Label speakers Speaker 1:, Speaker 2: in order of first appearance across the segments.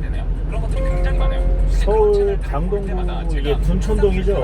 Speaker 1: 되나요? 그런 것들이 굉장히 많아요.
Speaker 2: 서울 강동구 이게 둔촌동이죠.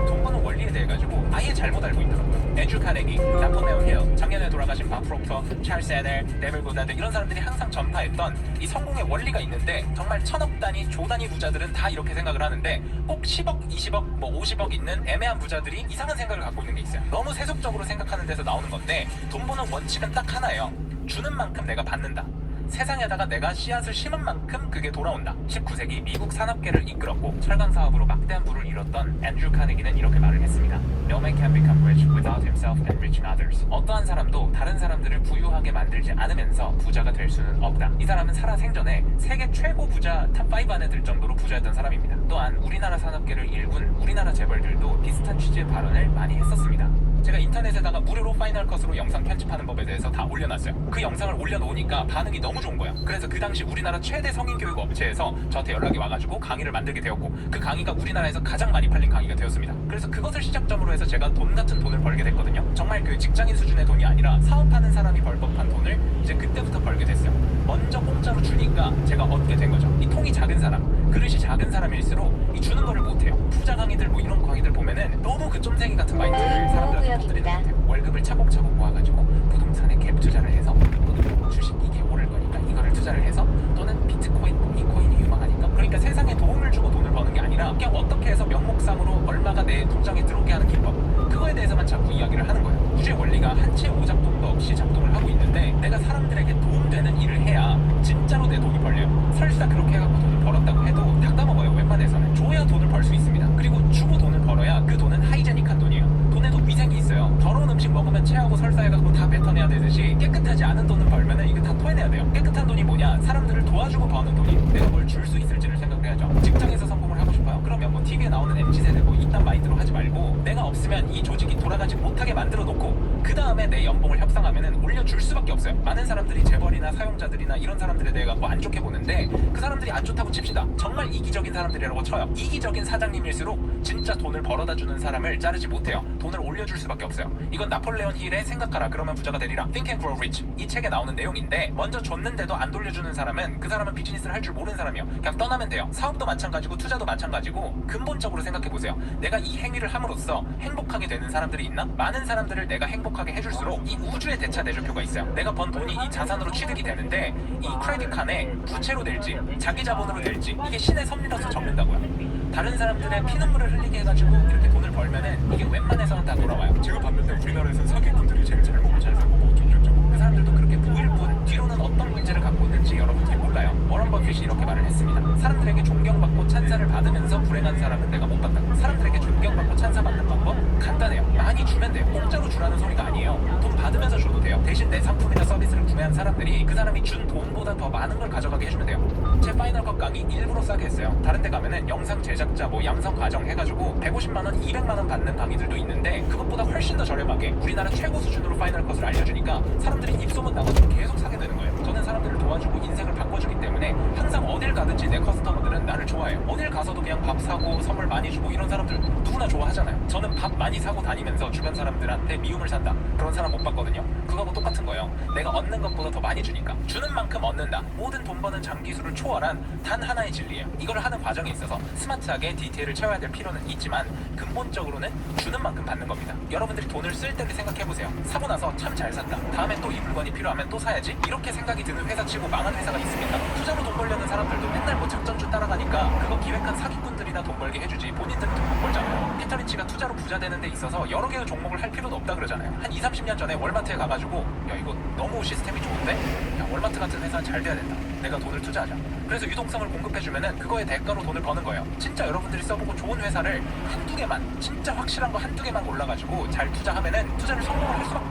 Speaker 1: 돈 버는 원리에 대해 가지고 아예 잘못 알고 있더라고요. 앤드류 카네기, 나포레온 힐, 작년에 돌아가신 밥 프록터, 찰스 에넬, 네벨 고다드 이런 사람들이 항상 전파했던 이 성공의 원리가 있는데 정말 천억 단위, 조 단위 부자들은 다 이렇게 생각을 하는데 꼭 10억, 20억, 뭐 50억 있는 애매한 부자들이 이상한 생각을 갖고 있는 게 있어요. 너무 세속적으로 생각하는 데서 나오는 건데 돈 버는 원칙은 딱 하나예요. 주는 만큼 내가 받는다. 세상에다가 내가 씨앗을 심은 만큼 그게 돌아온다. 19세기 미국 산업계를 이끌었고 철강 사업으로 막대한 부를 이뤘던 앤드류 카네기는 이렇게 말을 했습니다. No man can become rich without himself enriching others. 어떠한 사람도 다른 사람들을 부유하게 만들지 않으면서 부자가 될 수는 없다. 이 사람은 살아생전에 세계 최고 부자 탑5 안에 들 정도로 부자였던 사람입니다. 또한 우리나라 산업계를 일군 우리나라 재벌들도 비슷한 취지의 발언을 많이 했었습니다. 제가 인터넷에다가 무료로 파이널 컷으로 영상 편집하는 법에 대해서 다 올려놨어요. 그 영상을 올려놓으니까 반응이 너무 좋은 거예요. 그래서 그 당시 우리나라 최대 성인교육 업체에서 저한테 연락이 와가지고 강의를 만들게 되었고 그 강의가 우리나라에서 가장 많이 팔린 강의가 되었습니다. 그래서 그것을 시작점으로 해서 제가 돈 같은 돈을 벌게 됐거든요. 정말 그 직장인 수준의 돈이 아니라 사업하는 사람이 벌 법한 돈을 이제 그때부터 벌게 됐어요. 먼저 공짜로 주니까 제가 얻게 된 거죠. 이 통이 작은 사람, 그릇이 작은 사람일수록 이 주는 거를 못해요. 투자 강의들 뭐 이런 강의들 보면은 너무 그 쫌생이 같은 마인드를 사람들한테 퍼뜨리는 것 같아요. 월급을 차곡차곡 모아가지고 부동산에 갭 투자를 해서 또는 주식 이게 오를 거니까 이거를 투자를 해서 또는 비트코인, 이 코인이 유망하니까 그러니까 세상에 도움을 주고 돈을 버는 게 아니라 그냥 어떻게 해서 명목상으로 얼마가 내 통장에 들어오게 하는 기법 그거에 대해서만 자꾸 이야기를 하는 거예요. 우주의 원리가 한치 오작동도 없이 작동을 하고 있는데 내가 사람들에게 도움되는 일을 해야 진짜로 내 돈이 벌려요. 설사 그렇게 해갖고 돈을 벌었다고 해도 다 까먹어요. 웬만해서는 줘야 돈을 벌 수 있습니다. 그리고 주고 돈을 벌어야 그 돈은 하이제닉한 돈이에요. 돈에도 위생이 있어요. 더러운 음식 먹으면 체하고 설사해갖고 다 뱉어내야 되듯이 깨끗하지 않은 돈을 벌면은 이거 다 토해내야 돼요. 깨끗한 돈이 뭐냐? 사람들을 도와주고 버는 돈이 내가 뭘 줄 수 있을지를 생각해야죠. 직장에서 성공을 하고 싶어요. 그러면 뭐 TV에 나오는 MZ세대 뭐 이딴 마인드로 하지 말고 내가 없으면 이 조직이 돌아가지 못하게 만들어 놓고 그 다음에 내 연봉을 협상하면은 올려줄 수밖에 없어요. 많은 사람들이 재벌이나 사용자들이나 이런 사람들에 대해 갖고 안 좋게 보는데 그 사람들이 안 좋다고 칩시다. 정말 이기적인 사람들이라고 쳐요. 이기적인 사장님일수록 진짜 돈을 벌어다 주는 사람을 자르지 못해요. 돈을 올려줄 수밖에 없어요. 이건 나폴레온 힐의 생각하라 그러면 부자가 되리라 Think and Grow Rich 이 책에 나오는 내용인데 먼저 줬는데도 안 돌려주는 사람은 그 사람은 비즈니스를 할 줄 모르는 사람이에요. 그냥 떠나면 돼요. 사업도 마찬가지고 투자도 마찬가지고 근본적으로 생각해보세요. 내가 이 행위를 함으로써 행복하게 되는 사람들이 있나? 많은 사람들을 내가 행복하게 해줄수록 이 우주의 대차 대조표가 있어요. 내가 번 돈이 이 자산으로 취득이 되는데 이 크레딧 칸에 부채로 될지 자기 자본으로 될지 이게 신의 섭리라서 적는다고요. 다른 사람들의 피눈물을 흘리게 해가지고 이렇게 돈을 벌면은 이게 웬만해서는 다 돌아와요. 제가 봤는데 우리나라에서는 사기꾼들이 제일 잘 먹고 잘 살고 뭐 그 사람들도 그렇게 부일 뿐 뒤로는 어떤 문제를 갖고 있는지 여러분들이 몰라요. 워런 버핏이 이렇게 말을 했습니다. 사람들에게 존경받고 찬사를 받으면서 불행한 사람은 내가 못 봤다. 사람들에게 존경받고 찬사받는 방법 간단해요. 많이 주면 돼요. 공짜로 주라는 소리가 아니에요. 돈 받으면서 줘도 돼요. 대신 내 상품이나 서비스를 구매한 사람들이 그 사람이 준 돈보다 더 많은 걸 가져가게 해주면 돼요. 제 파이널 컷 강의 일부러 싸게 했어요. 다른 데 가면은 영상 제작자 뭐 양성 과정 해가지고 150만원 200만원 받는 강의들도 있는데 그것보다 훨씬 더 저렴하게 우리나라 최고 수준으로 파이널 컷을 알려주니까 사람들이 입소문 나가지고 계속 사게 되는 거예요. 저는 사람들을 도와주고 인생을 바꿔주기 때문에 항상 어딜 가든지 내 커스터머들은 나를 좋아해요. 어딜 가서도 그냥 밥 사고 선물 많이 주고 이런 사람들 누구나 좋아하잖아요. 저는 밥 많이 사고 다니면서 주변 사람들한테 미움을 산다 그런 사람 못 봤거든요. 그거하고 똑같은 거예요. 내가 얻는 것보다 더 많이 주니까 주는 만큼 얻는다. 모든 돈 버는 장기술을 초월한 단 하나의 진리예요. 이걸 하는 과정에 있어서 스마트하게 디테일을 채워야 될 필요는 있지만 근본적으로는 주는 만큼 받는 겁니다. 여러분들이 돈을 쓸 때를 생각해보세요. 사고 나서 참 잘 샀다. 다음에 또 이 물건이 필요하면 또 사야지. 이렇게 생각이 드는 회사 치고 망한 회사가 있습니까? 투자로 돈 벌려는 사람들도 맨날 뭐 작전주 따라가니까 그거 기획한 사기꾼들이나 돈 벌게 해주지 본인들은 돈 못 벌잖아요. 피터 린치가 투자로 부자 되는 데 있어서 여러 개의 종목을 할 필요도 없다 그러잖아요. 한 20, 30년 전에 월마트에 가가지고 야 이거 너무 시스템이 좋은데? 야 월마트 같은 회사는 잘 돼야 된다. 내가 돈을 투자하자. 그래서 유동성을 공급해주면은 그거의 대가로 돈을 버는 거예요. 진짜 여러분들이 써보고 좋은 회사를 한두 개만 진짜 확실한 거 한두 개만 골라가지고 잘 투자하면은 투자를 성공을 할 수밖에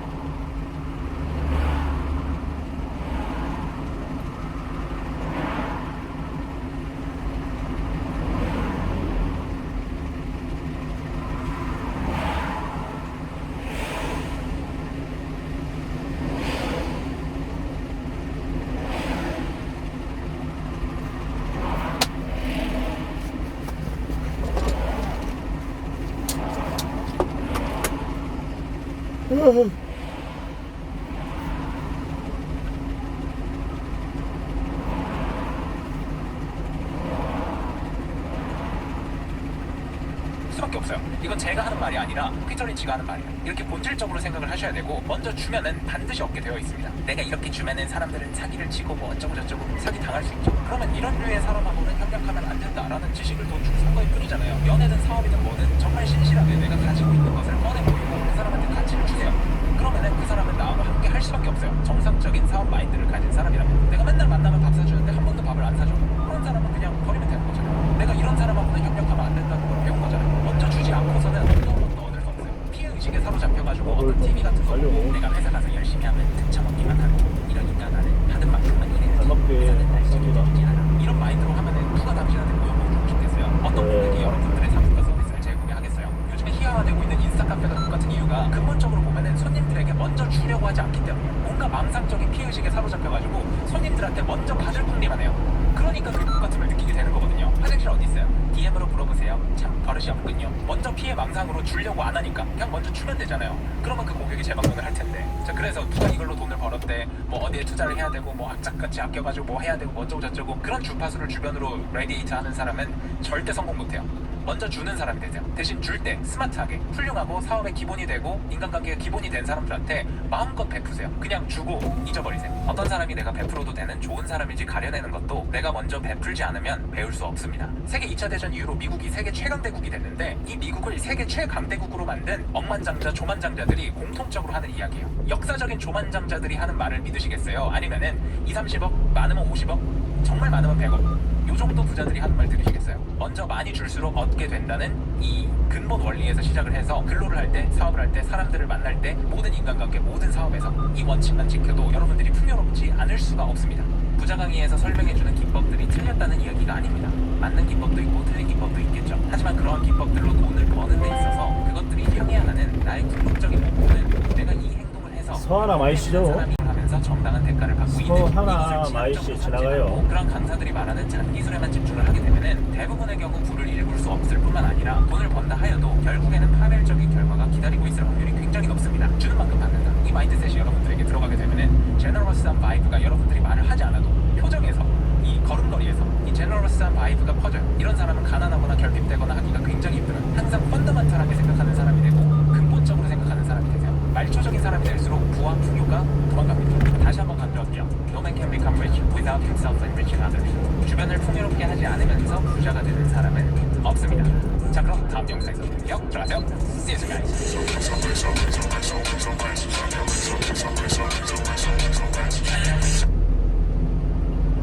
Speaker 1: 수밖에 없어요. 이건 제가 하는 말이 아니라 피터 린치가 하는 말이에요. 이렇게 본질적으로 생각을 하셔야 되고 먼저 주면은 반드시 얻게 되어 있습니다. 내가 이렇게 주면은 사람들은 사기를 치고 뭐 어쩌고 저쩌고 사기 당할 수 있죠. 그러면 이런 류의 사람하고는 협력하면 안 된다라는 지식을 돈 주고 산 거일 뿐이잖아요. 연애든 사업이든 뭐든 정말 신실하게 내가 가지고 있는 것을 꺼내 보이고 그 사람한테 가치를 주세요. 그러면은 그 사람은 나하고 함께 할 수밖에 없어요. 정상적인 사업 마인드를 가진 사람이라면. 내가 맨날 만나면 밥 사주는데 한 번도 밥을 안 사줘. 그런 사람은 그냥 버리면 되는 거잖아요. 내가 이런 사람하고는 협력하면 안 된다는 걸 배운 거잖아요. 먼저 주지 않고서는 어떤 것도 얻을 수 없어요. 피해의식에 사로잡혀가지고 어떤 TV 같은 거 보고 내가 회사 가서 열심히 하면 등쳐먹기만 하고 이러니까 나는 받은 만큼만 일해야지. 회사는 날 책임져주지 않아. 이런 마인드로 하면은 누가 당신한테 모여보고 싶겠어요? 어떤 분들이 여러분들의 상품과 서비스를 제공하겠어요? 요즘에 희화화되고 있는 인스타 카페가 똑같은 이유가 근본적으로 보면은 손님들에게 먼저 주려고 하지 않기 때문이에요. 뭔가 망상적인 피해의식에 사로잡혀가지고 손님들한테 먼저 받을 뿐리만 해요. 그러니까 그 똑같음을 느끼게 되는 거거든요. 화장실 어디 있어요? DM으로 물어보세요. 참 버릇이 없군요. 먼저 피해 망상으로 주려고 안 하니까 그냥 먼저 주면 되잖아요. 그러면 그 고객이 재방문을 할 텐데. 자, 그래서 누가 이걸로 돈을 벌었대, 뭐 어디에 투자를 해야 되고 뭐 악착같이 아껴가지고 뭐 해야 되고 뭐 어쩌고 저쩌고 그런 주파수를 주변으로 레디에이트 하는 사람은 절대 성공 못해요. 먼저 주는 사람이 되세요. 대신 줄 때 스마트하게 훌륭하고 사업의 기본이 되고 인간관계가 기본이 된 사람들한테 마음껏 베푸세요. 그냥 주고 잊어버리세요. 어떤 사람이 내가 베풀어도 되는 좋은 사람인지 가려내는 것도 내가 먼저 베풀지 않으면 배울 수 없습니다. 세계 2차 대전 이후로 미국이 세계 최강대국이 됐는데 이 미국을 세계 최강대국으로 만든 억만장자 조만장자들이 공통적으로 하는 이야기예요. 역사적인 조만장자들이 하는 말을 믿으시겠어요? 아니면은 2, 30억? 많으면 50억? 정말 많으면 100억? 요 정도 부자들이 하는 말 들으시겠어요? 먼저 많이 줄수록 얻게 된다는 이 근본 원리에서 시작을 해서 근로를 할 때, 사업을 할 때, 사람들을 만날 때 모든 인간관계, 모든 사업에서 이 원칙만 지켜도 여러분들이 풍요롭지 않을 수가 없습니다. 부자 강의에서 설명해주는 기법들이 틀렸다는 이야기가 아닙니다. 맞는 기법도 있고 틀린 기법도 있겠죠. 하지만 그러한 기법들로 돈을 버는 데 있어서 그것들이 향해하는 나의 궁극적인 목표는 내가 이 행동을 해서
Speaker 2: 서하나 마이씨죠?
Speaker 1: 사람이 하면서 정당한 대가를 받고 있는
Speaker 2: 서하나
Speaker 1: 이것을
Speaker 2: 마이씨
Speaker 1: 지향적으로
Speaker 2: 지나가요.
Speaker 1: 탐지하고 그런 강사들이 말하는 잔기술에만 집중을 하게 되면은 대부분의 경우 부를 일굴 수 없을 뿐만 아니라 돈을 번다 하여도 결국에는 파멸적인 결과가 기다리고 있을 확률이 굉장히 높습니다. 주는 만큼 받는다. 이 마인드셋이 여러분들에게 들어가게 되면은 제너러스한 바이브가 여러분들이 말을 하지 않아도 표정에서 이 걸음걸이에서 이 제너러스한 바이브가 퍼져요. 이런 사람은 가난하거나 결핍되거나 하기가 굉장히 힘들어요. 항상 펀더멘탈하게 생각하는 사람이 되고 근본적으로 생각하는 사람이 되세요. 말초적인 사람이 될수록 부와 풍요가 도망갑니다. 다시 한번 강조할게요. No man can become rich without himself enriching others. 주변을 풍요롭게 하지 않으면서 부자가 되는 사람은 없습니다. 자, 그럼 다음 영상에서 뵐게요. 들어가세요. See you soon, guys.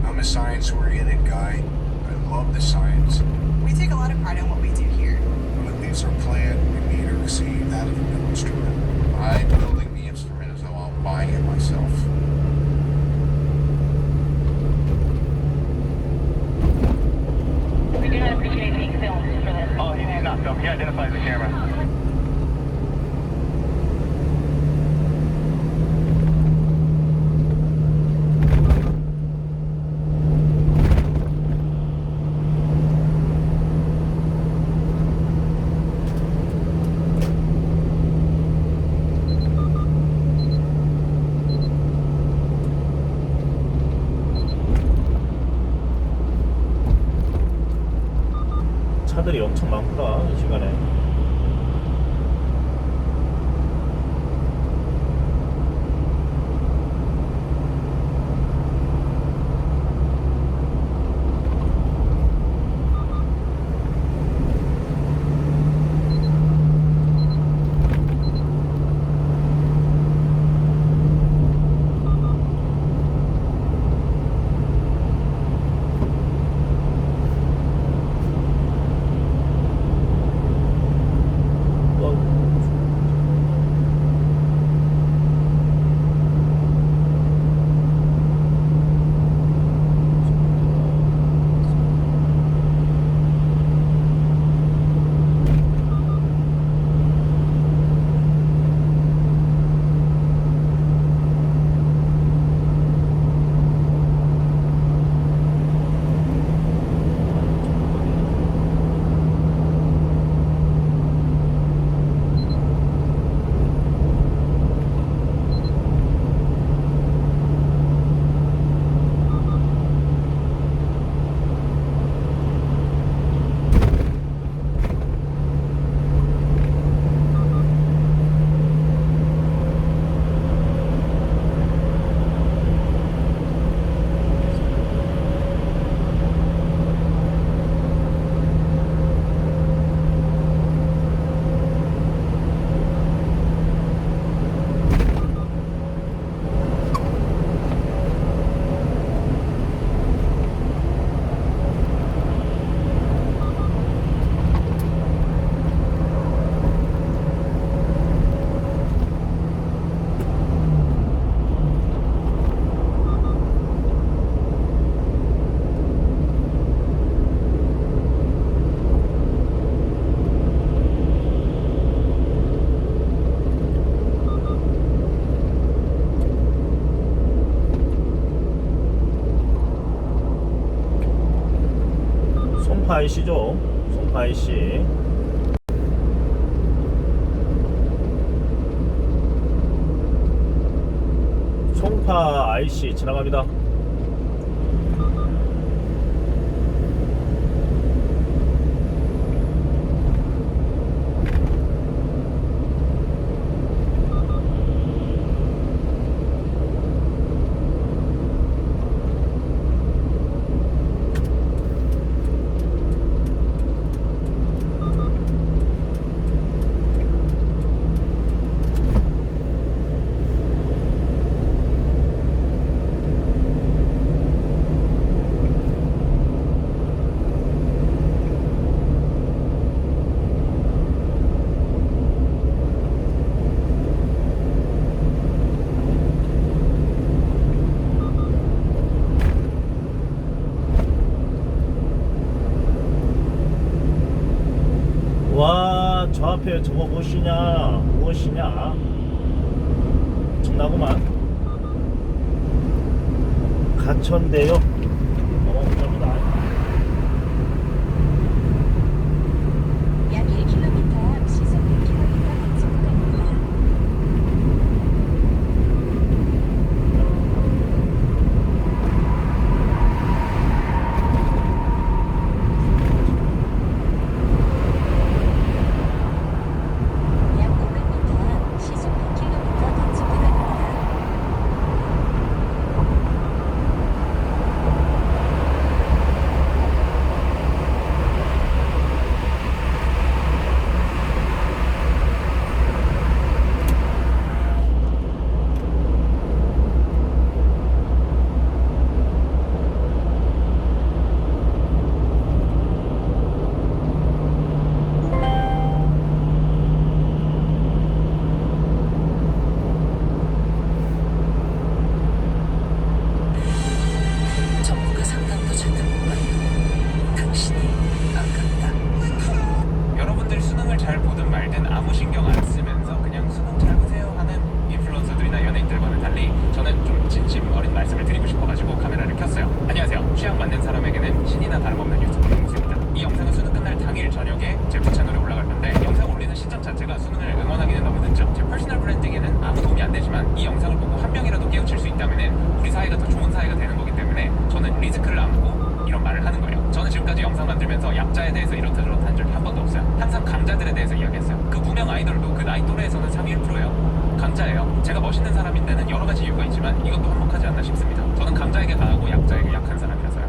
Speaker 3: I'm a science-oriented guy. I love the science.
Speaker 4: We take a lot of pride in what we do here.
Speaker 3: When it leaves our plant, we need to receive that of a new instrument. I'm building the instrument as though I'm buying it myself.
Speaker 5: We do not appreciate being filmed for this.
Speaker 6: Oh, he not film. He identifies the camera.
Speaker 2: 차들이 엄청 많구나 이 시간에. 송파 IC죠. 송파 IC. 송파 IC 지나갑니다. 와, 저 앞에 저거 무엇이냐? 무엇이냐? 엄청나구만. 가천대역 어마어마합니다.
Speaker 7: 약 1km 앞 시속 100km 단속 구간입니다. 약 500m 앞 시속 100km 단속 구간입니다.
Speaker 8: 전문가 상담도 제때 못 받고 당신이 아깝다.
Speaker 1: 여러분들 수능을 잘 보든 말든 아무 신경 안 쓰면서 그냥 수능 잘 보세요 하는 인플루언서들이나 연예인들과는 달리 저는 좀 진심 어린 말씀을 드리고 싶어가지고 카메라를 켰어요. 안녕하세요. 취향 맞는 사람에게는 신이나 다름없는 유튜버 용수입니다. 이 영상은 수능 끝날 당일 저녁에 제 채널에 올라갈 건데 영상 올리는 시점 자체가 수능을 응원하기는 너무 늦죠. 제 퍼스널 브랜딩에는 아무 도움이 안 되지만 이 영상을 보고 한 명이라도 깨우칠 수 있다면 우리 사회가 더 좋은 사회가 되는 거기 때문에 저는 리스크를 안고 이런 말을 하는 거예요. 저는 지금까지 영상 만들면서 약자에 대해서 이렇다 저렇다 한 적이 한 번도 없어요. 항상 강자들에 대해서 이야기했어요. 그 무명 아이돌도 그 나이 또래에서는 3위 1%예요. 강자예요. 제가 멋있는 사람인 데는 여러 가지 이유가 있지만 이것도 한몫하지 않나 싶습니다. 저는 강자에게 강하고 약자에게 약한 사람이라서요.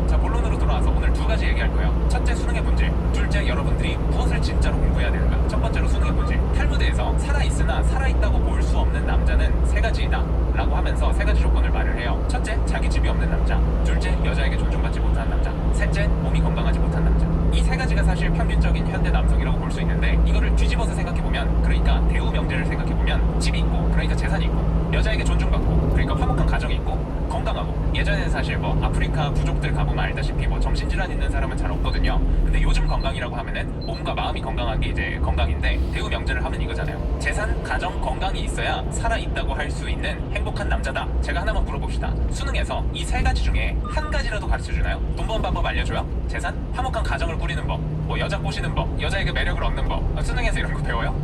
Speaker 1: 자, 본론으로 돌아와서 오늘 두 가지 얘기할 거예요. 첫째, 수능의 본질. 둘째, 여러분들이 무엇을 진짜로 공부해야 되는가. 첫 번째로 수능의 본질. 탈무드에서 살아있으나 살아있다고 볼 수 없는 남자는 세 가지이다 라고 하면서 세 가지 조건을 말을 해요. 첫째, 자기 집이 없는 남자. 둘째, 여자에게 존중받지 못하는 남자. 셋째, 몸이 건강하지 못한 남자. 이 세 가지가 사실 평균적인 현대 남성이라고 볼 수 있는데 이거를 뒤집어서 생각해보면, 그러니까 대우 명제를 생각해보면 집이 있고, 그러니까 재산이 있고, 여자에게 존중받고, 그러니까 화목한 가정이 있고, 건강하고. 예전에는 사실 뭐 아프리카 부족들 가보면 알다시피 뭐 정신질환 있는 사람은 잘 없거든요. 근데 요즘 건강이라고 하면은 몸과 마음이 건강한 게 이제 건강인데, 대우 명제를 하면 이거잖아요. 재산, 가정, 건강이 있어야 살아있다고 할 수 있는 행복한 남자다. 제가 하나만 물어봅시다. 수능에서 이 세 가지 중에 한 가지라도 가르쳐주나요? 돈 버는 방법 알려줘요? 재산? 화목한 가정을 꾸리는 법, 뭐 여자 꼬시는 법, 여자에게 매력을 얻는 법, 수능에서 이런 거 배워요?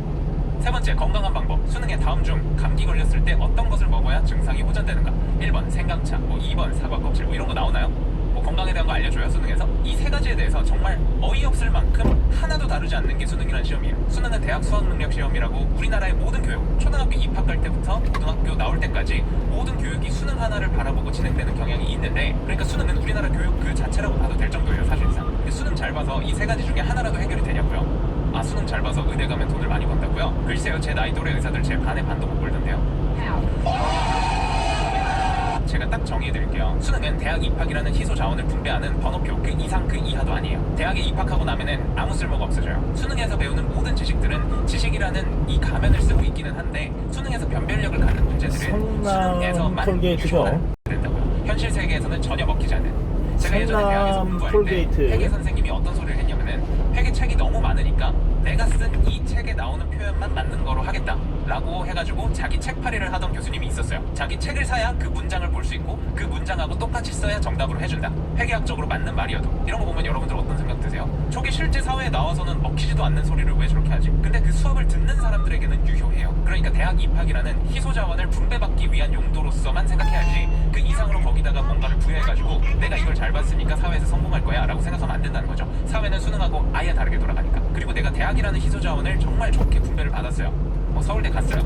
Speaker 1: 세 번째, 건강한 방법. 수능에 다음 중 감기 걸렸을 때 어떤 것을 먹어야 증상이 호전되는가? 1번 생강차, 뭐 2번 사과 껍질, 뭐 이런 거 나오나요? 뭐 건강에 대한 거 알려줘요, 수능에서? 이 세 가지에 대해서 정말 어이없을 만큼 하나도 다르지 않는 게 수능이라는 시험이에요. 수능은 대학 수학능력 시험이라고 우리나라의 모든 교육, 초등학교 입학할 때부터 고등학교 나올 때까지 모든 교육이 수능 하나를 바라보고 진행되는 경향이 있는데, 그러니까 수능은 우리나라 교육 그 자체라고 봐도 될 정도예요, 사실상. 근데 수능 잘 봐서 이 세 가지 중에 하나라도 해결이 되냐고요? 아, 수능 잘 봐서 의대 가면 돈을 많이 번다고요? 글쎄요, 제 나이 또래 의사들 제 반의 반도 못 벌던데요. 제가 딱 정의해드릴게요. 수능은 대학 입학이라는 희소 자원을 분배하는 번호표 그 이상 그 이하도 아니에요. 대학에 입학하고 나면은 아무 쓸모가 없어져요. 수능에서 배우는 모든 지식들은 지식이라는 이 가면을 쓰고 있기는 한데, 수능에서 변별력을 갖는 문제들은 수능에서만
Speaker 2: 톨게이트죠.
Speaker 1: 된다고요. 현실 세계에서는 전혀 먹히지 않는. 제가 예전에 대학에서 공부할 때
Speaker 2: 톨게이트.
Speaker 1: 회계 선생님이 어떤 소리를 했냐면은, 회계 책이 너무 많으니까 내가 쓴 이 책에 나오는 표현만 맞는 거로 하겠다 라고 해가지고 자기 책팔이를 하던 교수님이 있었어요. 자기 책을 사야 그 문장을 볼 수 있고 그 문장하고 똑같이 써야 정답으로 해준다. 회계학적으로 맞는 말이어도. 이런 거 보면 여러분들 어떤 생각 드세요? 저게 실제 사회에 나와서는 먹히지도 않는 소리를 왜 저렇게 하지? 근데 그 수업을 듣는 사람들에게는 유효해요. 그러니까 대학 입학이라는 희소 자원을 분배받기 위한 용도로서만 생각해야지 그 이상으로 거기다가 뭔가를 부여해가지고 내가 이걸 잘 봤으니까 사회에서 성공할 거야 라고 생각하면 안 된다는 거죠. 사회는 수능하고 아예 다르게 돌아가니까. 그리고 내가 대학이라는 희소 자원을 정말 좋게 분배를 받았어요. 서울대 갔어요.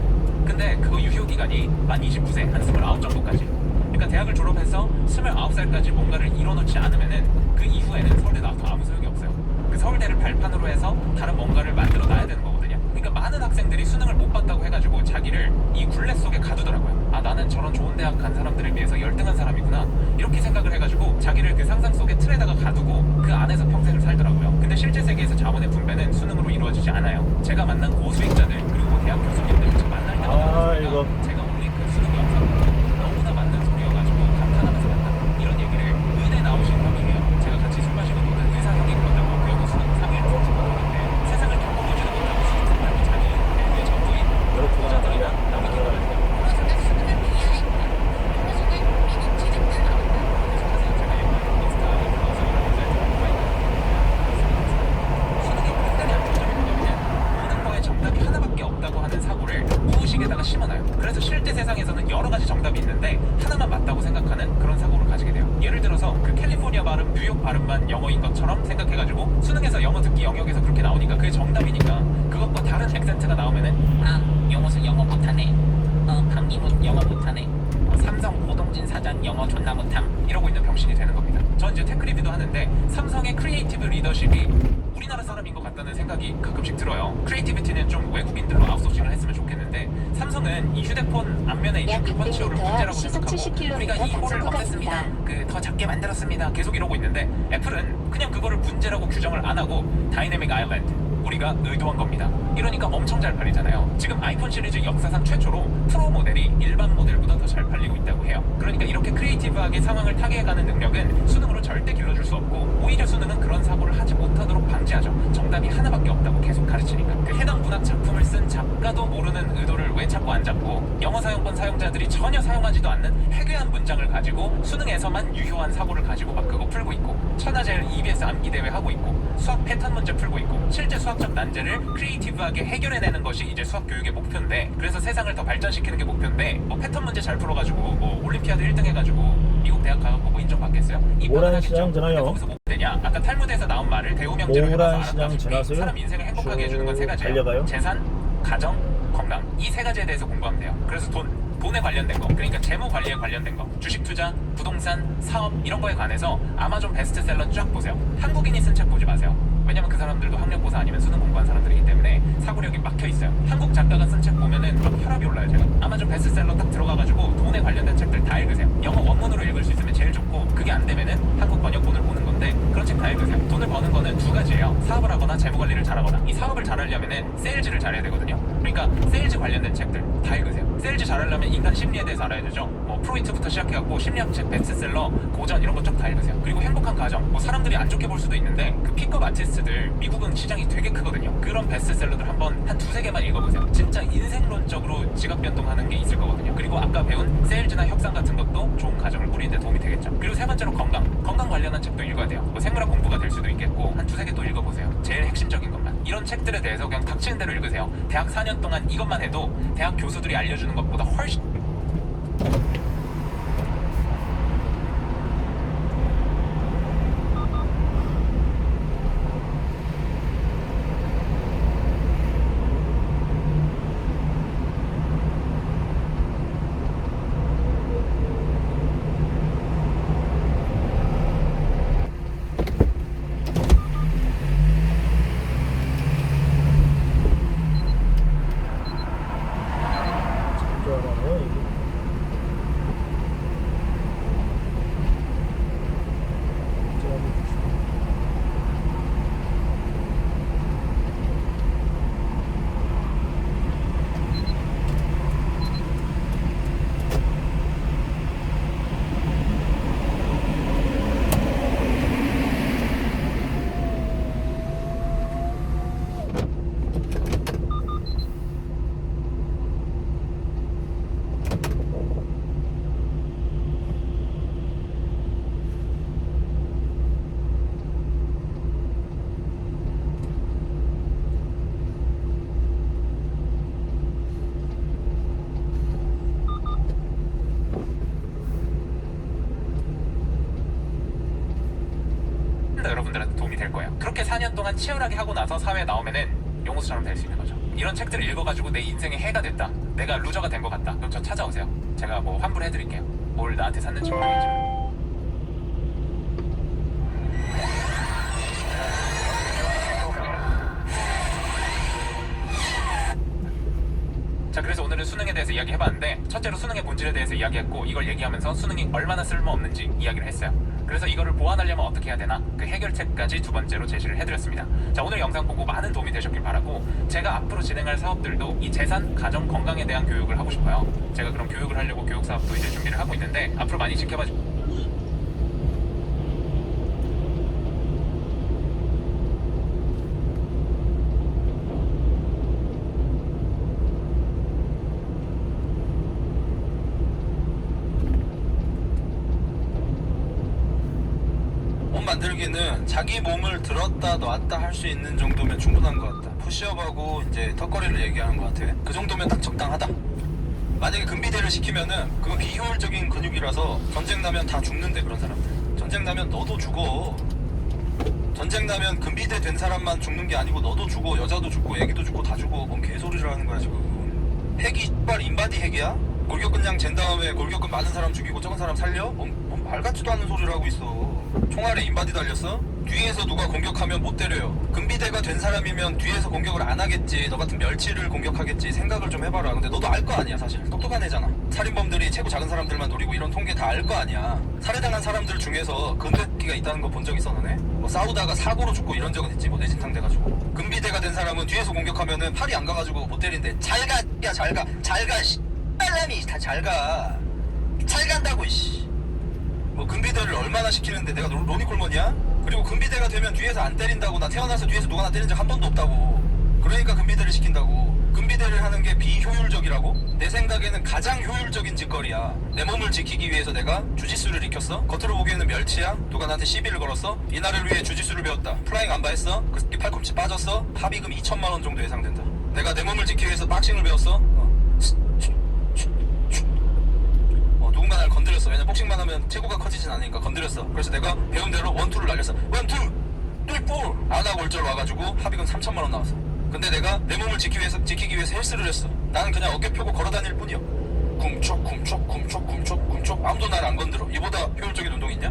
Speaker 1: 근데 그거 유효기간이 만 29세, 한 29 정도까지. 그러니까 대학을 졸업해서 29살까지 뭔가를 이뤄놓지 않으면은 그 이후에는 서울대 나와도 아무 소용이 없어요. 그 서울대를 발판으로 해서 다른 뭔가를 만들어 놔야 되는 거거든요. 그러니까 많은 학생들이 수능을 못 봤다고 해가지고 자기를 이 굴레 속에 가두더라고요. 아, 나는 저런 좋은 대학 간 사람들에 비해서 열등한 사람이구나, 이렇게 생각을 해가지고 자기를 그 상상 속의 틀에다가 가두고 그 안에서 평생을 살더라고요. 근데 실제 세계에서 자원의 분배는 수능으로 이루어지지 않아요. 제가 만난 고수익자들 그리고 대학 교수님들 저 만날 때마다
Speaker 2: 이거
Speaker 1: 제가 올린 그 수능 영상 너무나 맞는 소리여가지고 감탄하면서 만나. 이런 얘기를 의대 나오신 형이 해요. 제가 같이 술 마시고 노는 의사 형이 그런다고. 그리고 수능 상일 들어보는데 세상을 겪어보지도 못하고 수능 말고 자기 의 전부인 부자들이나 남이 기록을 무의식에다가 심어놔요. 그래서 실제 세상에서는 여러 가지 정답이 있는데 하나만 맞다고 생각하는 그런 사고를 가지게 돼요. 예를 들어서 그 캘리포니아 발음, 뉴욕 발음만 영어인 것처럼 생각해가지고 수능에서 영어 듣기 영역에서 그렇게 나오니까 그게 정답이니까 그것과 다른 액센트가 나오면은 아, 영어수 영어 못하네. 강기문 영어 못하네. 삼성 오동진 사장 영어 존나 못함. 이러고 있는 병신이 되는 겁니다. 전 이제 테크 리뷰도 하는데 삼성의 크리에이티브 리더십이 우리나라 사람인 것 같다는 생각이 가끔씩 들어요. 크리에이티비티는 좀 외국인들로 아웃소싱을 했으면 좋겠는데 삼성은 이 휴대폰 앞면에 있는 그 펀치홀을 문제라고 생각하고 우리가 이 홀을 없앴습니다. 그 더 작게 만들었습니다. 계속 이러고 있는데 애플은 그냥 그거를 문제라고 규정을 안 하고 다이내믹 아일랜드, 우리가 의도한 겁니다. 이러니까 엄청 잘 팔리잖아요. 지금 아이폰 시리즈 역사상 최초로 프로 모델이 일반 모델보다 더 잘 팔리고 있다고 해요. 그러니까 이렇게 크리에이티브하게 상황을 타개해가는 능력은 수능으로 절대 길러줄 수 없고 오히려 수능은 그런 사고를 하지 못하도록 방지하죠. 정답이 하나밖에 없다고 계속 가르치니까. 그 해당 문학 작품을 쓴 작가도 모르는 의도를 왜 자꾸 안 잡고 영어 사용권 사용자들이 전혀 사용하지도 않는 해괴한 문장을 가지고 수능에서만 유효한 사고를 가지고 막 그거 풀고 있고 천하제일 EBS 암기 대회 하고 있고 수학 패턴 문제 풀고 있고 실제 수학적 난제를 크리에이티브하게 해결해내는 것이 이제 수학 교육의 목표인데, 그래서 세상을 더 발전시키는 게 목표인데 뭐 패턴 문제 잘 풀어가지고 뭐 올림피아드 1등 해가지고 미국 대학 가갖고 뭐 인정받겠어요?
Speaker 2: 모란시장 전화요.
Speaker 1: 거기서 뭐 되냐? 아까 탈무드에서 나온 말을 대우명제로 해서
Speaker 2: 모란시장
Speaker 1: 알아봤을 때
Speaker 2: 전화세요?
Speaker 1: 사람 인생을 행복하게 해주는 건 세 가지예요.
Speaker 2: 달려가요?
Speaker 1: 재산, 가정, 건강. 이 세 가지에 대해서 공부하면 돼요. 그래서 돈에 관련된 거, 그러니까 재무 관리에 관련된 거, 주식 투자, 부동산, 사업 이런 거에 관해서 아마존 베스트셀러 쫙 보세요. 한국인이 쓴 책 보지 마세요. 왜냐면 그 사람들도 학력고사 아니면 수능 공부한 사람들이기 때문에 사고력이 막혀 있어요. 한국 작가가 쓴 책 보면은 막 혈압이 올라요. 제가 아마존 베스트셀러 딱 들어가가지고 돈에 관련된 책들 다 읽으세요. 영어 원문으로 읽을 수 있으면 제일 좋고, 그게 안 되면은 한국 번역본을 보는 건데 그런 책 다 읽으세요. 돈을 버는 거는 두 가지예요. 사업을 하거나 재무 관리를 잘하거나. 이 사업을 잘하려면은 세일즈를 잘해야 되거든요. 그러니까 세일즈 관련된 책들 다 읽으세요. 세일즈 잘하려면 인간 심리에 대해서 알아야 되죠. 뭐 프로이트부터 시작해갖고 심리학책, 베스트셀러, 고전 이런 거 쭉 다 읽으세요. 그리고 행복한 가정, 뭐 사람들이 안 좋게 볼 수도 있는데 그 픽업 아티스트들 미국은 시장이 되게 크거든요. 그런 베스트셀러들 한번 한 두세 개만 읽어보세요. 진짜 인생론적으로 지각 변동하는 게 있을 거거든요. 그리고 아까 배운 세일즈나 협상 같은 것도 좋은 가정을 꾸리는데 도움이 되겠죠. 그리고 세 번째로 건강 관련한 책도 읽어야 돼요. 뭐 생물학 공부가 될 수도 있겠고 한 두세 개 또 읽어보세요. 제일 핵심적인 것만. 이런 책들에 대해서 그냥 닥치는 대로 읽으세요. 대학 4년 동안 이것만 해도 대학 교수들이 알려주는 것보다 훨씬 더 여러분들한테 도움이 될 거예요. 그렇게 4년 동안 치열하게 하고 나서 사회에 나오면은 용호수처럼 될 수 있는 거죠. 이런 책들을 읽어가지고 내 인생에 해가 됐다, 내가 루저가 된 것 같다, 그럼 저 찾아오세요. 제가 뭐 환불해드릴게요. 뭘 나한테 샀는지 모르겠지만. 자, 그래서 오늘은 수능에 대해서 이야기해봤는데, 첫째로 수능의 본질에 대해서 이야기했고, 이걸 얘기하면서 수능이 얼마나 쓸모없는지 이야기를 했어요. 그래서 이거를 보완하려면 어떻게 해야 되나, 그 해결책까지 두 번째로 제시를 해드렸습니다. 자, 오늘 영상 보고 많은 도움이 되셨길 바라고, 제가 앞으로 진행할 사업들도 이 재산, 가정, 건강에 대한 교육을 하고 싶어요. 제가 그런 교육을 하려고 교육 사업도 이제 준비를 하고 있는데, 앞으로 많이 지켜봐 주세요.
Speaker 9: 몸 만들기는 자기 몸을 들었다 놨다 할 수 있는 정도면 충분한 것 같다. 푸시업하고 이제 턱걸이를 얘기하는 것 같아. 그 정도면 딱 적당하다. 만약에 근비대를 시키면은 그건 비효율적인 근육이라서 전쟁 나면 다 죽는데, 그런 사람들. 전쟁 나면 너도 죽어. 전쟁 나면 근비대 된 사람만 죽는 게 아니고 너도 죽어, 여자도 죽고, 애기도 죽고, 다 죽어. 뭔 개소리를 하는 거야 지금. 핵이 X발 인바디 핵이야? 골격근 양 잰 다음에 골격근 많은 사람 죽이고 적은 사람 살려? 뭔 말 같지도 않은 소리를 하고 있어. 총알에 인바디 달렸어? 뒤에서 누가 공격하면 못 때려요. 근비대가 된 사람이면 뒤에서 공격을 안 하겠지. 너 같은 멸치를 공격하겠지. 생각을 좀 해봐라. 근데 너도 알 거 아니야. 사실 똑똑한 애잖아. 살인범들이 체구 작은 사람들만 노리고 이런 통계 다 알 거 아니야. 살해당한 사람들 중에서 근대기가 있다는 거 본 적 있어 너네? 뭐 싸우다가 사고로 죽고 이런 적은 있지. 뭐 뇌진탕 돼가지고. 근비대가 된 사람은 뒤에서 공격하면은 팔이 안 가가지고 못 때린대. 잘가 야 잘가 잘가 씨 빨람이 다 잘가 잘 간다고 씨. 뭐 근비대를 얼마나 시키는데 내가 로니콜먼이야? 그리고 근비대가 되면 뒤에서 안 때린다고. 나 태어나서 뒤에서 누가 나 때린 적 한 번도 없다고. 그러니까 근비대를 시킨다고. 근비대를 하는 게 비효율적이라고? 내 생각에는 가장 효율적인 짓거리야. 내 몸을 지키기 위해서 내가 주짓수를 익혔어? 겉으로 보기에는 멸치야? 누가 나한테 시비를 걸었어? 이날을 위해 주짓수를 배웠다. 플라잉 안 봐했어? 그 새끼 팔꿈치 빠졌어? 합의금 2천만 원 정도 예상된다. 내가 내 몸을 지키기 위해서 박싱을 배웠어? 누군가 날 건드렸어. 왜냐면 복싱만 하면 체구가 커지진 않으니까 건드렸어. 그래서 내가 배운 대로 원투를 날렸어. 원투! 뚫볼! 안 하고 올절 와가지고 합의금 3천만 원 나왔어. 근데 내가 내 몸을 지키기 위해서 헬스를 했어. 나는 그냥 어깨 펴고 걸어다닐 뿐이야. 굼촉 아무도 날 안 건드려. 이보다 효율적인 운동 있냐?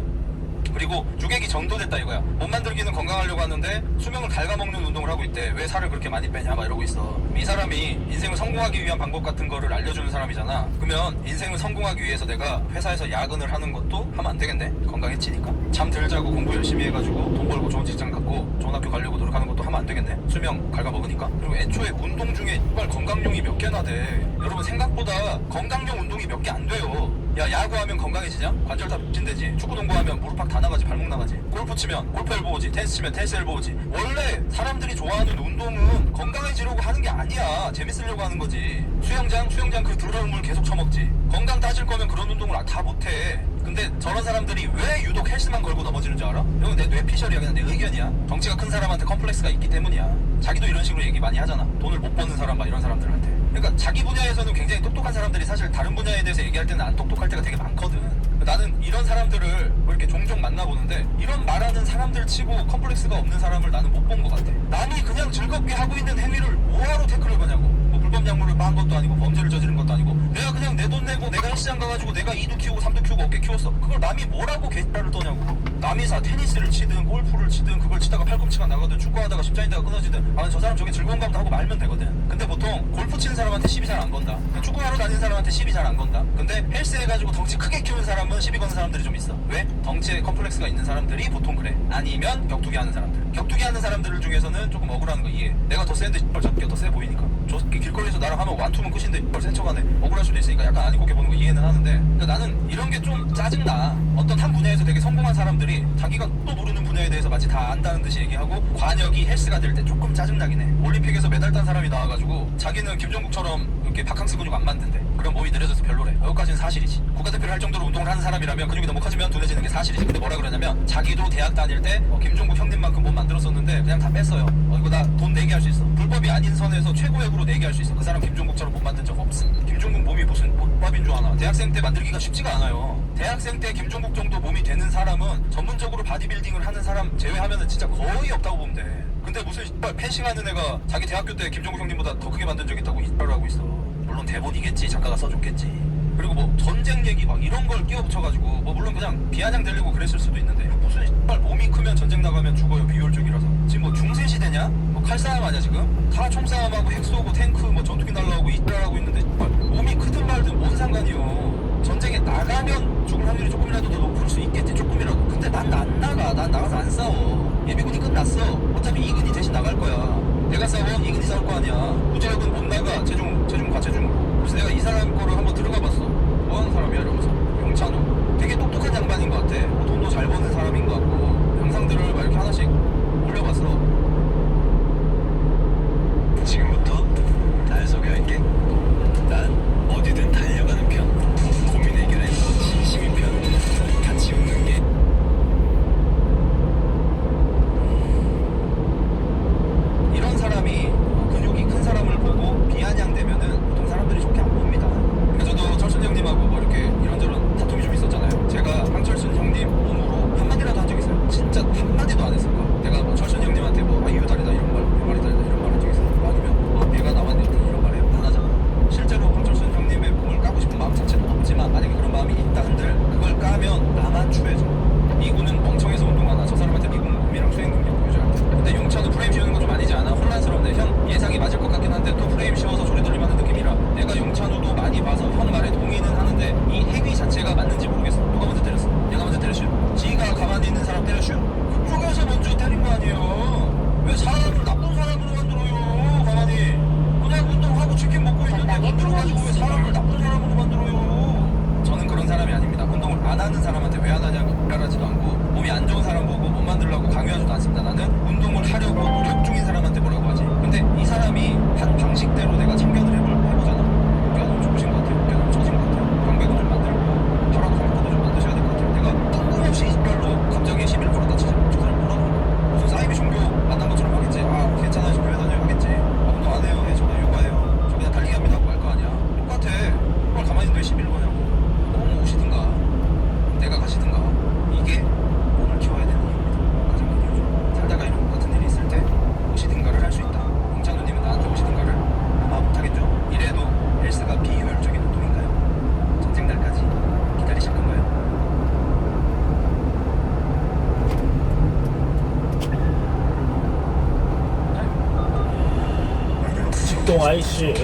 Speaker 9: 그리고 주객이 정도됐다 이거야. 몸 만들기는 건강하려고 하는데 수명을 갉아먹는 운동을 하고 있대. 왜 살을 그렇게 많이 빼냐 막 이러고 있어. 이 사람이 인생을 성공하기 위한 방법 같은 거를 알려주는 사람이잖아. 그러면 인생을 성공하기 위해서 내가 회사에서 야근을 하는 것도 하면 안 되겠네. 건강해지니까. 잠 덜 자고 공부 열심히 해가지고 돈 벌고 좋은 직장 갖고 좋은 학교 가려고 노력하는 것도 하면 안 되겠네. 수명 갉아먹으니까. 그리고 애초에 운동 중에 정말 건강용이 몇 개나 돼. 여러분 생각보다 건강용 운동이 몇 개 안 돼요. 야 야구하면 건강해지냐? 관절 다 찐되지. 축구 농구하면 무릎팍 다 나가지. 발목 나가지. 골프 치면 골프 엘보우지. 테니스 치면 테니스 엘보우지. 원래 사람들이 좋아하는 운동은 건강해지려고 하는 게 아니야. 재밌으려고 하는 거지. 수영장 그 더러운 물 계속 처먹지. 건강 따질 거면 그런 운동을 다 못해. 근데 저런 사람들이 왜 유독 헬스만 걸고 넘어지는 줄 알아? 이건 내 뇌피셜이야. 그냥 내 의견이야. 덩치가 큰 사람한테 컴플렉스가 있기 때문이야. 자기도 이런 식으로 얘기 많이 하잖아. 돈을 못 버는 사람 막 이런 사람들한테. 그러니까 자기 분야에서는 굉장히 똑똑한 사람들이 사실 다른 분야에 대해서 얘기할 때는 안 똑똑할 때가 되게 많거든. 나는 이런 사람들을 뭐 이렇게 종종 만나보는데 이런 말하는 사람들 치고 컴플렉스가 없는 사람을 나는 못 본 것 같아. 남이 그냥 즐겁게 하고 있는 행위를 뭐하러 태클을 거냐고. 뭐 불법 약물을 빤 것도 아니고 범죄를 저지른 것도 아니고 내가 그냥 내 돈 내고 내가 헬스장 가가지고 내가 2도 키우고 3도 키우고 어깨 키웠어. 그걸 남이 뭐라고 개짜를 떠냐고. 남이 테니스를 치든 골프를 치든 그걸 치다가 팔꿈치가 나가든 축구하다가 십자인대가 끊어지든 저 사람 저게 즐거운가 보다 하고 말면 되거든. 근데 보통 골프 치는 사람한테 시비 잘 안 건다. 축구하러 다니는 사람한테 시비 잘 안 건다. 근데 헬스 해가지고 덩치 크게 키우는 사람은 시비 거는 사람들이 좀 있어. 왜? 덩치에 컴플렉스가 있는 사람들이 보통 그래. 아니면 격투기 하는 사람들. 격투기 하는 사람들 중에서는 조금 억울한 거 이해해. 내가 더 센데 저게 더 세 보이니까. 저 길거리에서 나랑 하면 완투면 끝인데 센 척하네. 억울할 수도 있으니까 약간 안 이렇게 보는 거 이해는 하는데, 근데 나는 이런 게 좀 짜증나. 어떤 한 분야에서 되게 성공한 사람들이 자기가 또 모르는 분야에 대해서 마치 다 안다는 듯이 얘기하고 관역이 헬스가 될 때 조금 짜증나긴 해. 올림픽에서 메달 딴 사람이 나와가지고 자기는 김종국처럼 이렇게 바캉스 근육 안 만든대. 그럼 몸이 느려져서 별로래. 여기까지는 사실이지. 국가대표를 할 정도로 운동을 하는 사람이라면 근육이 너무 커지면 둔해지는 게 사실이지. 근데 뭐라 그러냐면 자기도 대학 다닐 때 김종국 형님만큼 몸 만들었었는데 그냥 다 뺐어요. 이거 나 돈 내게 할 수 있어. 불법이 아닌 선에서 최고액으로 내게 할 수 있어. 그 사람 김종국처럼 몸 만든 적 없음. 김종국 몸이 무슨 못밥인 줄 아나. 대학생 때 만들기가 쉽지가 않아요. 대학생 때 김종국 정도 몸이 되는 사람은 전문적으로 바디빌딩을 하는 사람 제외하면은 진짜 거의 없다고 보면 돼. 근데 무슨 펜싱하는 애가 자기 대학교 때 김종국 형님보다 더 크게 만든 적 있다고 이빨을 하고 있어. 물론 대본이겠지, 작가가 써줬겠지. 그리고 뭐 전쟁 얘기 막 이런 걸 끼워 붙여가지고 뭐 물론 그냥 비아냥 되려고 그랬을 수도 있는데 무슨 씨발 몸이 크면 전쟁 나가면 죽어요, 비효율적이라서. 지금 뭐 중세 시대냐? 뭐 칼싸움 아니야 지금? 다 총싸움하고 핵 쏘고 탱크 뭐 전투기 날라오고 이빨하고 있는데 씨발 몸이 크든 말든 뭔 상관이요. 전쟁에 나가면 죽을 확률이 조금이라도 더 높을 수 있겠지, 조금이라도. 근데 난 안 나가. 난 나가서 안 싸워. 예비군이 끝났어. 어차피 이근이 대신 나갈 거야. 내가 싸워? 이근이 싸울 거 아니야. 우재혁은 못 나가. 체중 과체중. 그래서 내가 이 사람 거를 한번 들어가 봤어. 뭐 하는 사람이야 이러면서. 용찬호. 되게 똑똑한 양반인 것 같아. 뭐 돈도 잘 버는 사람인 것 같고. 영상들을 막 이렇게 하나씩 올려봤어.
Speaker 10: 지금부터 날 소개할게. 난 어디든 달려가는 편. 고민 해결엔 진심인 편. 같이 웃는 게
Speaker 9: 이런 사람이 근육이 큰 사람을 보고 비아냥되면은 보통 사람들이 좋게 안 봅니다. 그래서 저도 철순 형님하고 뭐 이렇게 이런저런 다툼이 좀 있었잖아요. 제가 황철순 형님 몸으로 한마디라도 한 적 있어요? 진짜 한마디도 안 했을 거야. 내가 뭐 철순 형님한테 뭐 이유다리다 이런 말, 말이다 이런 말 한 적 있어요? 뭐 아니면 얘가 나왔는데 이런 말 해요? 안 하잖아. 실제로 황철순 형님의 몸을 까고 싶은 마음 자체도 없지만 만약에 그런 마음이 있다 한들 그걸 까면 나만 추해져. 미군은 멍청해서 운동하나 저 사람한테 미군 몸이랑 수행 능력 보여줘야 돼. 근데 용찬은 프레임 씌우는 건 좀 아니지 않아? 혼란스럽네. 형 예상이 맞을 것 같긴 한데 또 프레임 씌워서 소리 들리면 하는 느낌이라 내가 용찬우도 많이 봐서 형 말에 동의는 하는데 이 행위 자체가 맞는지 모르겠어. 누가 먼저 때렸어? 얘가 먼저 때렸슈? 지가 가만히 있는 사람 때렸슈? 그쪽에서 먼저 때린 거 아니에요. 왜 사람을 나쁜 사람으로 만들어요? 가만히 그냥 운동하고 치킨 먹고 있는데 만들어가지고 왜 사람을 나쁜 사람으로 만들어요? 저는 그런 사람이 아닙니다. 운동을 안 하는 사람한테 왜 안 하냐고 말하지도 않고 몸이 안 좋은 사람 보고 못 만들려고 강요하지도 않습니다. 나는 운동을 하려고 노력 중인 사람한테 뭐라고 하지. 근데 이 사람이 한 방식대로 내가 참견을 해보잖아. 뼈 너무 좋으신 것 같아요. 뼈 너무 처진 것 같아요. 광배근 좀 만들고 벼락 광배근도 좀 만드셔야 될 것 같아요. 내가 뜬금없이 이별로 갑자기 시비를 걸었다 치자. 저 사람 뭐라고 무슨 사이비 종교 만난 것처럼 하겠지. 아 괜찮아요, 저 교회 다녀요 하겠지. 아, 운동 안 해요. 예, 저는 요가해요. 저 그냥 달리기 합니다 하고 할 거 아니야. 똑같아. 그걸 가만히 있는데 왜 시비를 거냐고. 너무 오시든가 내가 가시든가. 이게 몸을 키워야 되는 이유입니다. 가장 큰 이유죠. 살다가 이런 같은 일이 있을 때 오시든가를 할 수 있다. 홍창조님은 나한테 오시든가를 아마 못하겠죠. 이래도 헬스가 비효율적인 운동인가요? 전쟁 날까지 기다리실 건가요?
Speaker 2: 직동 IC.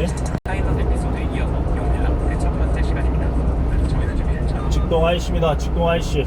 Speaker 1: 타이더 에피소드에 이어서 용일랑 첫 번째 시간입니다. 저희는 지금 1차
Speaker 2: 직동 IC입니다. 직동 IC.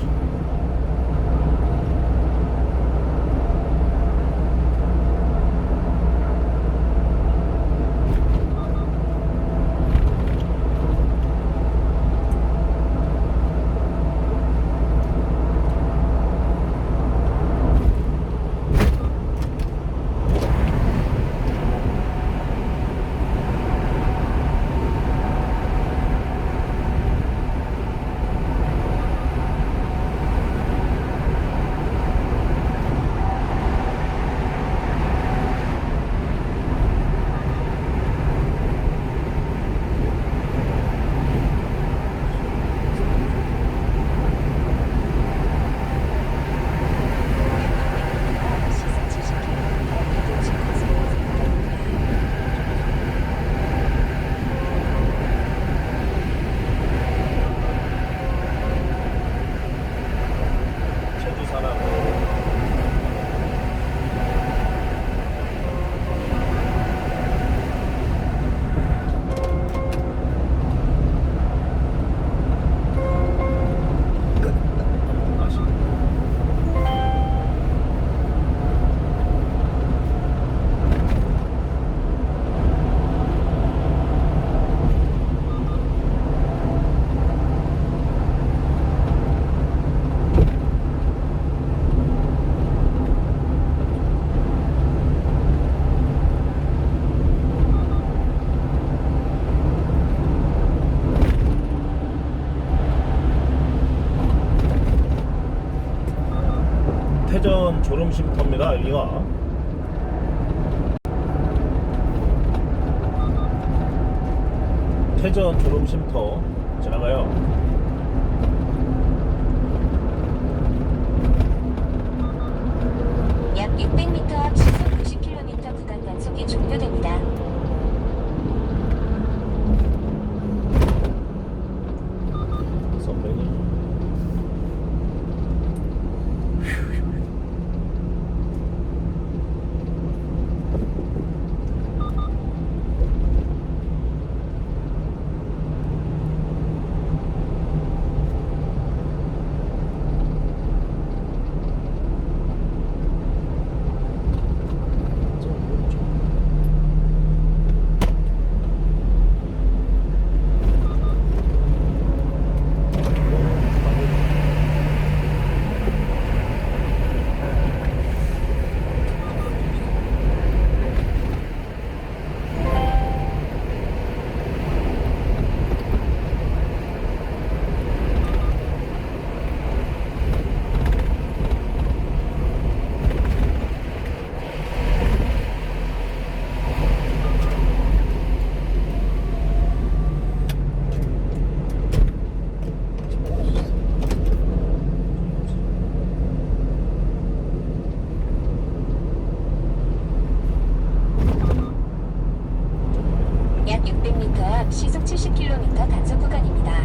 Speaker 7: 시속 70km 주행하세요.
Speaker 2: 제주 사람. 태전 졸음쉼터입니다. 여기가 태전 졸음 쉼터 지나가요.
Speaker 7: 약 600m 앞 시속 90km 구간 단속이 종료됩니다.
Speaker 2: 선배님.
Speaker 7: 약 600m 앞 시속 70km 단속 구간입니다.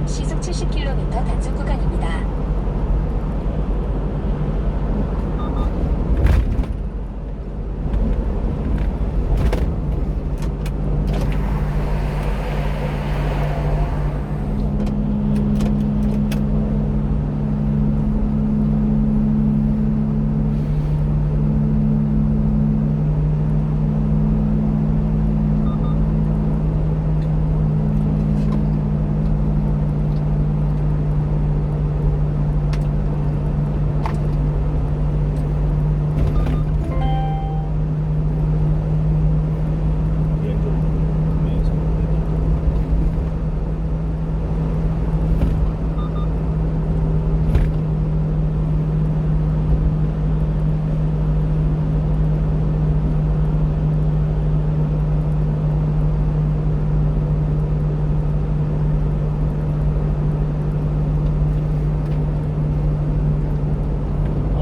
Speaker 7: 시속 70km 단속 구간입니다.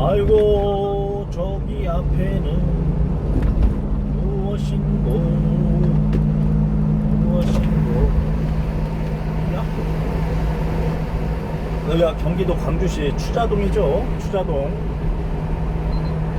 Speaker 2: 아이고 저기 앞에는 무엇인고 야, 여기가 경기도 광주시 추자동이죠. 추자동.